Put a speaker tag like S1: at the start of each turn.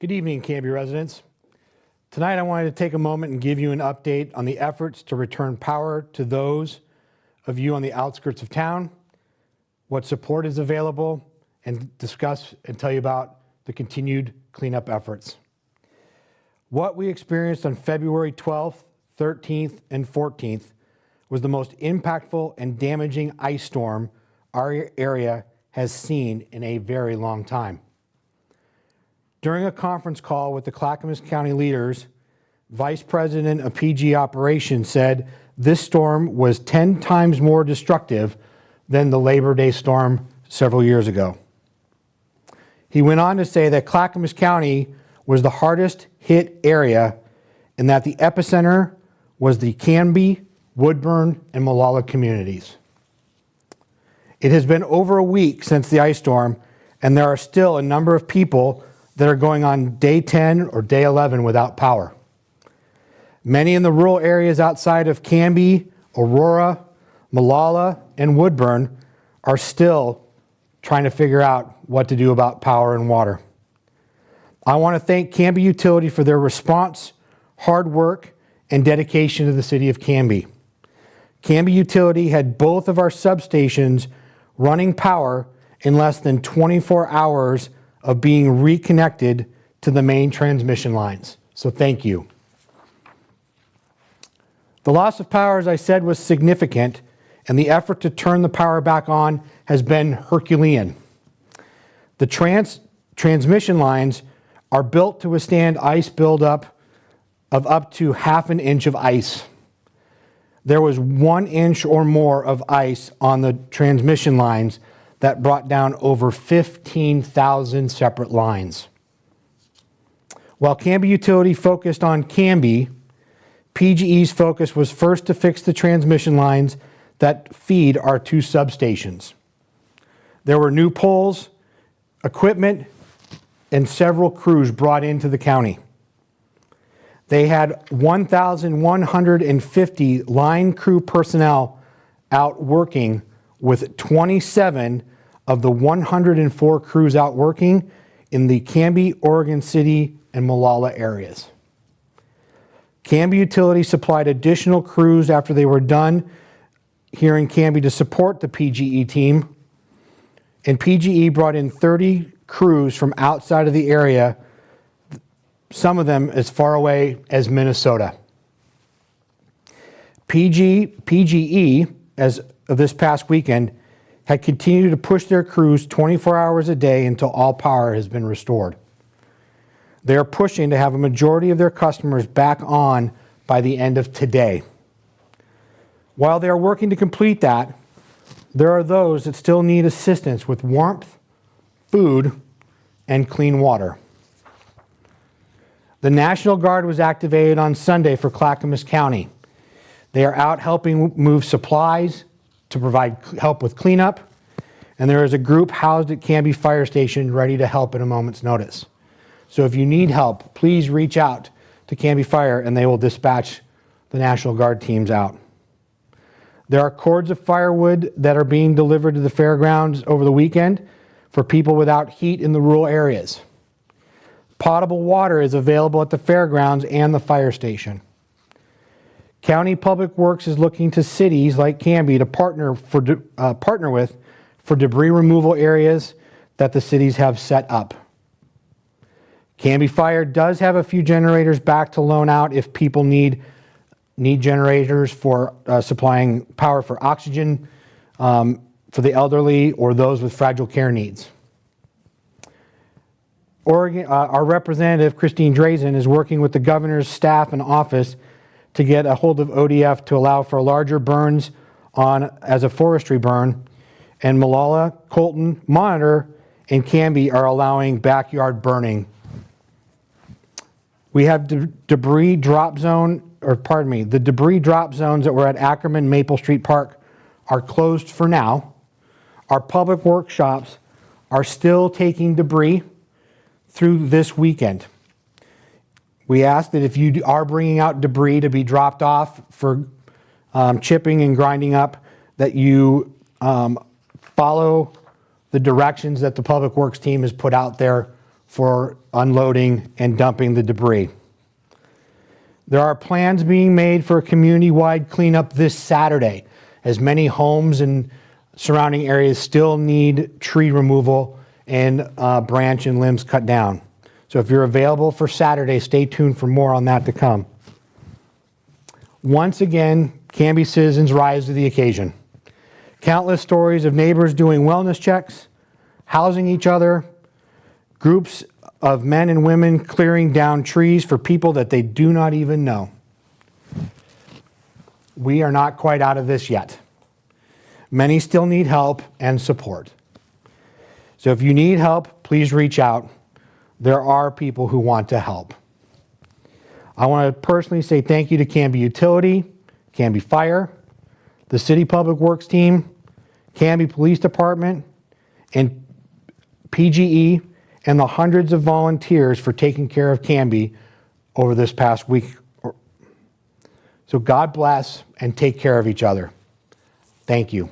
S1: Good evening, Canby residents. Tonight I wanted to take a moment and give you an update on the efforts to return power to those of you on the outskirts of town, what support is available, and discuss and tell you about the continued cleanup efforts. What we experienced on February 12th, 13th, and 14th was the most impactful and damaging ice storm our area has seen in a very long time. During a conference call with the Clackamas County leaders, Vice President of PG Operations said this storm was 10 times more destructive than the Labor Day storm several years ago. He went on to say that Clackamas County was the hardest hit area and that the epicenter was the Canby, Woodburn, and Molalla communities. It has been over a week since the ice storm, and there are still a number of people that are going on day 10 or day 11 without power. Many in the rural areas outside of Canby, Aurora, Molalla, and Woodburn are still trying to figure out what to do about power and water. I want to thank Canby Utility for their response, hard work, and dedication to the city of Canby. Canby Utility had both of our substations running power in less than 24 hours of being reconnected to the main transmission lines. So thank you. The loss of power, as I said, was significant, and the effort to turn the power back on has been Herculean. The transmission lines are built to withstand ice buildup of up to half an inch of ice. There was 1 inch or more of ice on the transmission lines that brought down over 15,000 separate lines. While Canby Utility focused on Canby, PGE's focus was first to fix the transmission lines that feed our two substations. There were new poles, equipment, and several crews brought into the county. They had 1,150 line crew personnel out working, with 27 of the 104 crews out working in the Canby, Oregon City, and Molalla areas. Canby Utility supplied additional crews after they were done here in Canby to support the PGE team, and PGE brought in 30 crews from outside of the area, some of them as far away as Minnesota. PGE, as of this past weekend, had continued to push their crews 24 hours a day until all power has been restored. They are pushing to have a majority of their customers back on by the end of today. While they are working to complete that, there are those that still need assistance with warmth, food, and clean water. The National Guard was activated on Sunday for Clackamas County. They are out helping move supplies to provide help with cleanup, and there is a group housed at Canby Fire Station ready to help at a moment's notice. So if you need help, please reach out to Canby Fire and they will dispatch the National Guard teams out. There are cords of firewood that are being delivered to the fairgrounds over the weekend for people without heat in the rural areas. Potable water is available at the fairgrounds and the fire station. County Public Works is looking to cities like Canby to partner with for debris removal areas that the cities have set up. Canby Fire does have a few generators back to loan out if people need generators for supplying power for oxygen for the elderly or those with fragile care needs. Oregon, our representative, Christine Drazen, is working with the governor's staff and office to get a hold of ODF to allow for larger burns as a forestry burn, and Molalla, Colton, Monitor, and Canby are allowing backyard burning. We have the debris drop zones that were at Ackerman Maple Street Park are closed for now. Our public workshops are still taking debris through this weekend. We ask that if you are bringing out debris to be dropped off for chipping and grinding up, that you follow the directions that the Public Works team has put out there for unloading and dumping the debris. There are plans being made for a community-wide cleanup this Saturday, as many homes and surrounding areas still need tree removal and branch and limbs cut down. So if you're available for Saturday, stay tuned for more on that to come. Once again, Canby citizens rise to the occasion. Countless stories of neighbors doing wellness checks, housing each other, groups of men and women clearing down trees for people that they do not even know. We are not quite out of this yet. Many still need help and support. So if you need help, please reach out. There are people who want to help. I want to personally say thank you to Canby Utility, Canby Fire, the City Public Works team, Canby Police Department, and PGE, and the hundreds of volunteers for taking care of Canby over this past week. So God bless and take care of each other. Thank you.